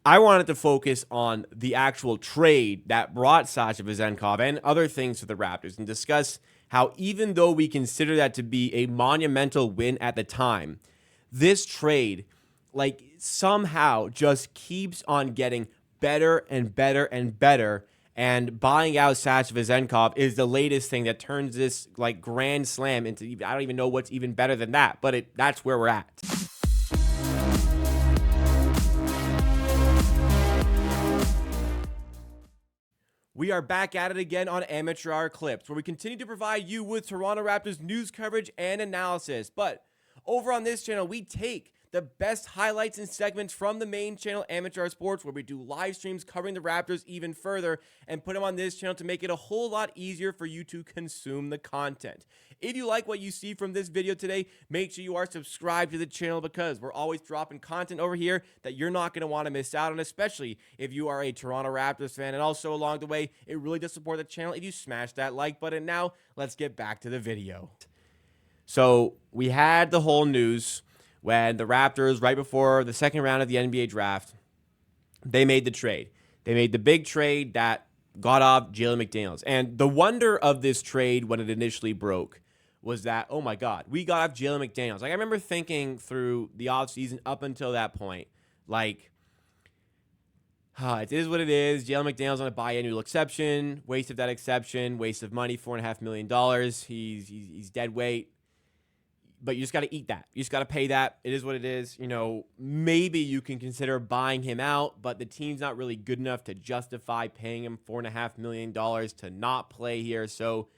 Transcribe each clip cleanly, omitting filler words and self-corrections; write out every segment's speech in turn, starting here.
I wanted to focus on the actual trade that brought Sasha Vezenkov and other things to the Raptors and discuss how, even though we consider that to be a monumental win at the time, this trade, like, somehow just keeps on getting better and better and better. And buying out Sasha Vezenkov is the latest thing that turns this, like, grand slam into, I don't even know what's even better than that, but that's where we're at. We are back at it again on Amateur Hour Clips, where we continue to provide you with Toronto Raptors news coverage and analysis. But over on this channel, we take the best highlights and segments from the main channel, Amateur Hour Sports, where we do live streams covering the Raptors even further and put them on this channel to make it a whole lot easier for you to consume the content. If you like what you see from this video today, make sure you are subscribed to the channel, because we're always dropping content over here that you're not going to want to miss out on, especially if you are a Toronto Raptors fan. And also, along the way, it really does support the channel if you smash that like button. Now, let's get back to the video. So, we had the whole news when the Raptors, right before the second round of the NBA draft, they made the trade. They made the big trade that got off Jalen McDaniels. And the wonder of this trade when it initially broke was that, oh my God, we got off Jalen McDaniels. Like, I remember thinking through the offseason up until that point, like, it is what it is. Jalen McDaniels on a biannual exception, waste of that exception, waste of money, $4.5 million. He's dead weight. But you just got to eat that. You just got to pay that. It is what it is. You know, maybe you can consider buying him out, but the team's not really good enough to justify paying him $4.5 million to not play here. So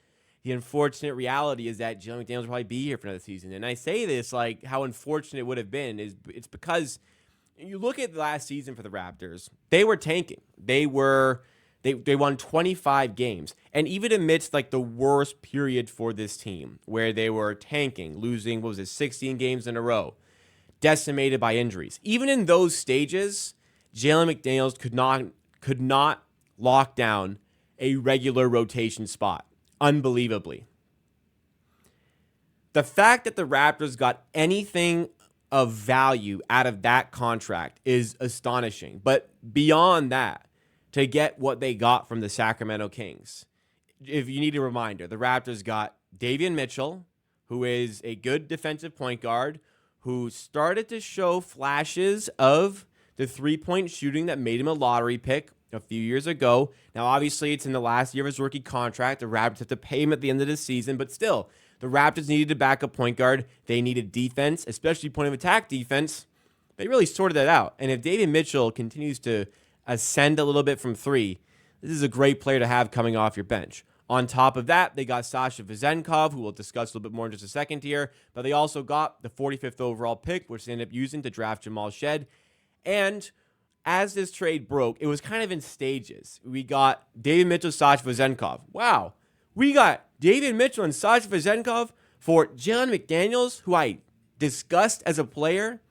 the unfortunate reality is that Jalen McDaniels will probably be here for another season. And I say this, like, how unfortunate it would have been it's because you look at the last season for the Raptors, they were tanking. They won 25 games. And even amidst, like, the worst period for this team, where they were tanking, losing, 16 games in a row, decimated by injuries. Even in those stages, Jalen McDaniels could not lock down a regular rotation spot. Unbelievably. The fact that the Raptors got anything of value out of that contract is astonishing. But beyond that, to get what they got from the Sacramento Kings, if you need a reminder, the Raptors got Davion Mitchell, who is a good defensive point guard, who started to show flashes of the three-point shooting that made him a lottery pick a few years ago. Now, obviously, it's in the last year of his rookie contract. The Raptors have to pay him at the end of the season, but still, the Raptors needed a backup point guard. They needed defense, especially point of attack defense. They really sorted that out. And if Davion Mitchell continues to ascend a little bit from three, this is a great player to have coming off your bench. On top of that, they got Sasha Vezenkov, who we'll discuss a little bit more in just a second here, but they also got the 45th overall pick, which they ended up using to draft Jamal Shead. And as this trade broke, it was kind of in stages. We got Davion Mitchell, Sasha Vezenkov. Wow. We got Davion Mitchell and Sasha Vezenkov for Jalen McDaniels, who I discussed as a player.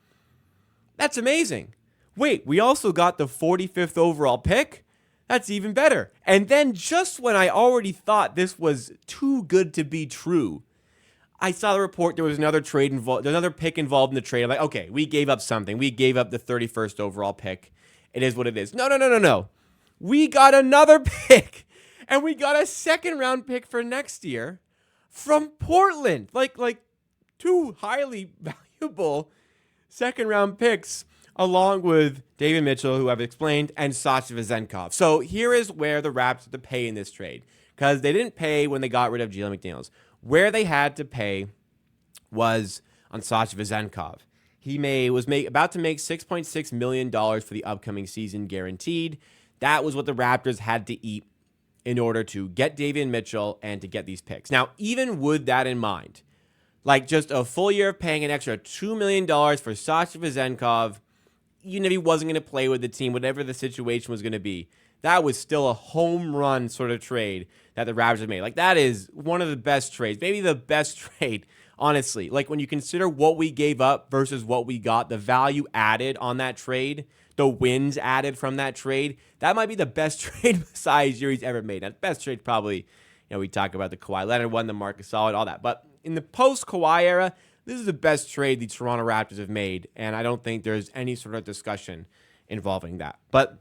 That's amazing. Wait, we also got the 45th overall pick? That's even better. And then just when I already thought this was too good to be true, I saw the report there was another trade involved, another pick involved in the trade. I'm like, okay, we gave up something. We gave up the 31st overall pick. It is what it is. No. We got another pick. And we got a second round pick for next year from Portland. Like two highly valuable second round picks, along with Davion Mitchell, who I've explained, and Sasha Vezenkov. So here is where the Raptors had to pay in this trade, because they didn't pay when they got rid of Jalen McDaniels. Where they had to pay was on Sasha Vezenkov. He was about to make $6.6 million for the upcoming season guaranteed. That was what the Raptors had to eat in order to get Davion Mitchell and to get these picks. Now, even with that in mind, like just a full year of paying an extra $2 million for Sasha Vezenkov, even if he wasn't going to play with the team, whatever the situation was going to be, that was still a home run sort of trade that the Raptors have made. Like, that is one of the best trades, maybe the best trade, honestly. Like, when you consider what we gave up versus what we got, the value added on that trade, the wins added from that trade, that might be the best trade Masai Ujiri's ever made. Now, the best trade probably, we talk about the Kawhi Leonard one, the Marcus Gasol, all that. But in the post-Kawhi era, this is the best trade the Toronto Raptors have made, and I don't think there's any sort of discussion involving that. But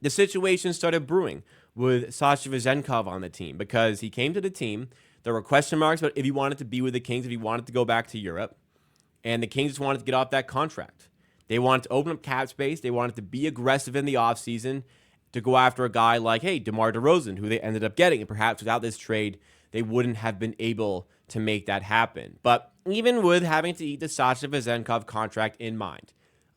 the situation started brewing with Sasha Vezenkov on the team because he came to the team. There were question marks about if he wanted to be with the Kings, if he wanted to go back to Europe. And the Kings wanted to get off that contract. They wanted to open up cap space. They wanted to be aggressive in the offseason to go after a guy like, DeMar DeRozan, who they ended up getting. And perhaps without this trade, they wouldn't have been able to make that happen. But even with having to eat the Sasha Vezenkov contract in mind,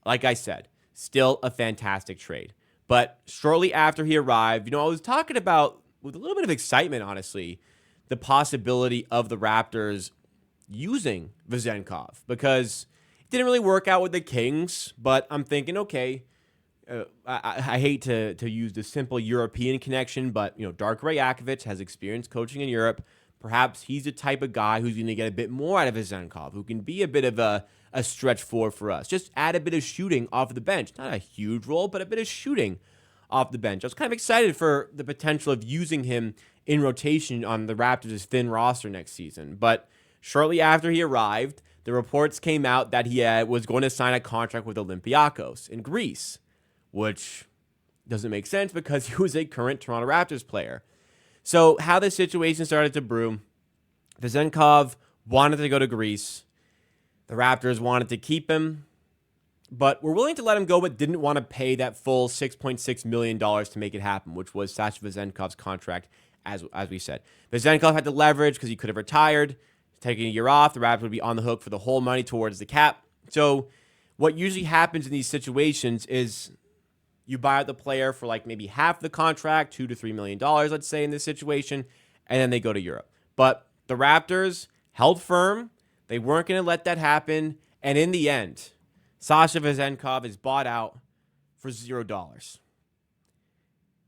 like I said, still a fantastic trade. But shortly after he arrived, I was talking about, with a little bit of excitement, honestly, the possibility of the Raptors using Vezenkov because it didn't really work out with the Kings. But I'm thinking, okay, I hate to use the simple European connection, but Darko Rajakovic has experience coaching in Europe. Perhaps he's the type of guy who's going to get a bit more out of Vezenkov, who can be a bit of a stretch forward for us. Just add a bit of shooting off the bench. Not a huge role, but a bit of shooting off the bench. I was kind of excited for the potential of using him in rotation on the Raptors' thin roster next season. But shortly after he arrived, the reports came out that he was going to sign a contract with Olympiacos in Greece, which doesn't make sense because he was a current Toronto Raptors player. So how the situation started to brew, Vezenkov wanted to go to Greece. The Raptors wanted to keep him, but were willing to let him go, but didn't want to pay that full $6.6 million to make it happen, which was Sasha Vezenkov's contract, as we said. Vezenkov had to leverage because he could have retired. Taking a year off, the Raptors would be on the hook for the whole money towards the cap. So what usually happens in these situations is you buy out the player for like maybe half the contract, $2 to $3 million, let's say in this situation, and then they go to Europe. But the Raptors held firm. They weren't going to let that happen. And in the end, Sasha Vezenkov is bought out for $0.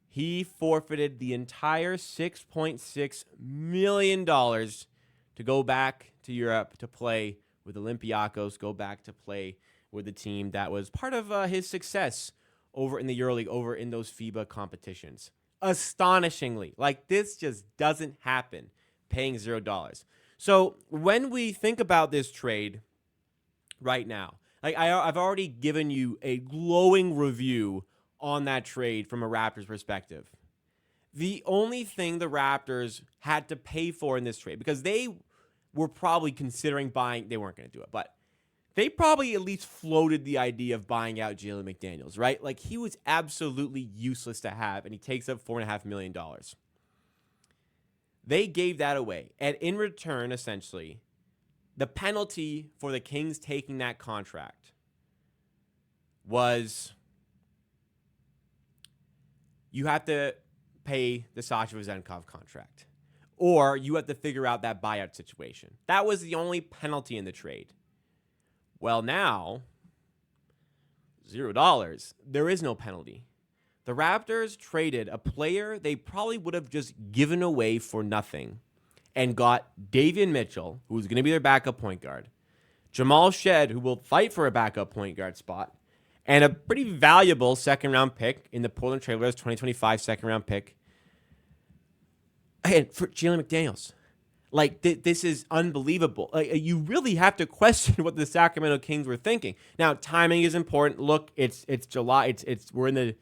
He forfeited the entire $6.6 million to go back to Europe to play with Olympiacos, go back to play with the team that was part of his success over in the EuroLeague, over in those FIBA competitions. Astonishingly, like this just doesn't happen, paying $0. So when we think about this trade right now, like I've already given you a glowing review on that trade from a Raptors perspective. The only thing the Raptors had to pay for in this trade, because they were probably considering buying, they weren't going to do it, but they probably at least floated the idea of buying out Jalen McDaniels, right? Like he was absolutely useless to have, and he takes up $4.5 million. They gave that away. And in return, essentially, the penalty for the Kings taking that contract was you have to pay the Sasha Vezenkov contract, or you have to figure out that buyout situation. That was the only penalty in the trade. Well, now, $0. There is no penalty. The Raptors traded a player they probably would have just given away for nothing and got Davion Mitchell, who's going to be their backup point guard, Jamal Shead, who will fight for a backup point guard spot, and a pretty valuable second-round pick in the Portland Trailblazers 2025 second-round pick. And for Jalen McDaniels. Like, this is unbelievable. Like, you really have to question what the Sacramento Kings were thinking. Now, timing is important. Look, it's July. We're in the.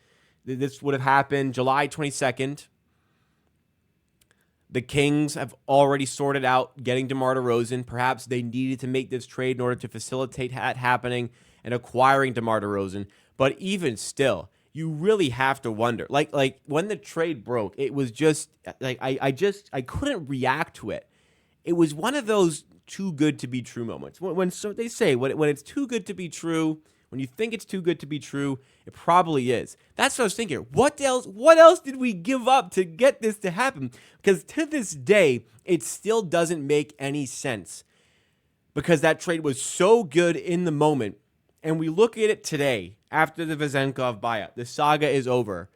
This would have happened July 22nd. The Kings have already sorted out getting DeMar DeRozan. Perhaps they needed to make this trade in order to facilitate that happening and acquiring DeMar DeRozan. But even still, you really have to wonder. Like when the trade broke, it was just like I couldn't react to it. It was one of those too good to be true moments. When so they say when it's too good to be true, when you think it's too good to be true, it probably is. That's what I was thinking. What else did we give up to get this to happen? Because to this day, it still doesn't make any sense. Because that trade was so good in the moment. And we look at it today, after the Vezenkov buyout. The saga is over.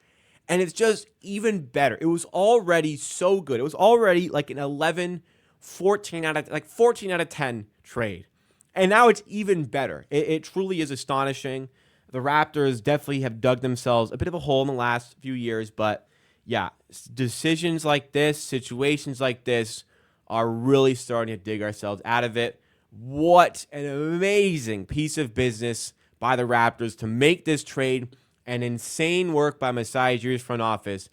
And it's just even better. It was already so good. It was already like an 14 out of 10 trade. And now it's even better. It truly is astonishing. The Raptors definitely have dug themselves a bit of a hole in the last few years. But yeah, decisions like this, situations like this are really starting to dig ourselves out of it. What an amazing piece of business by the Raptors to make this trade and insane work by Masai's front office.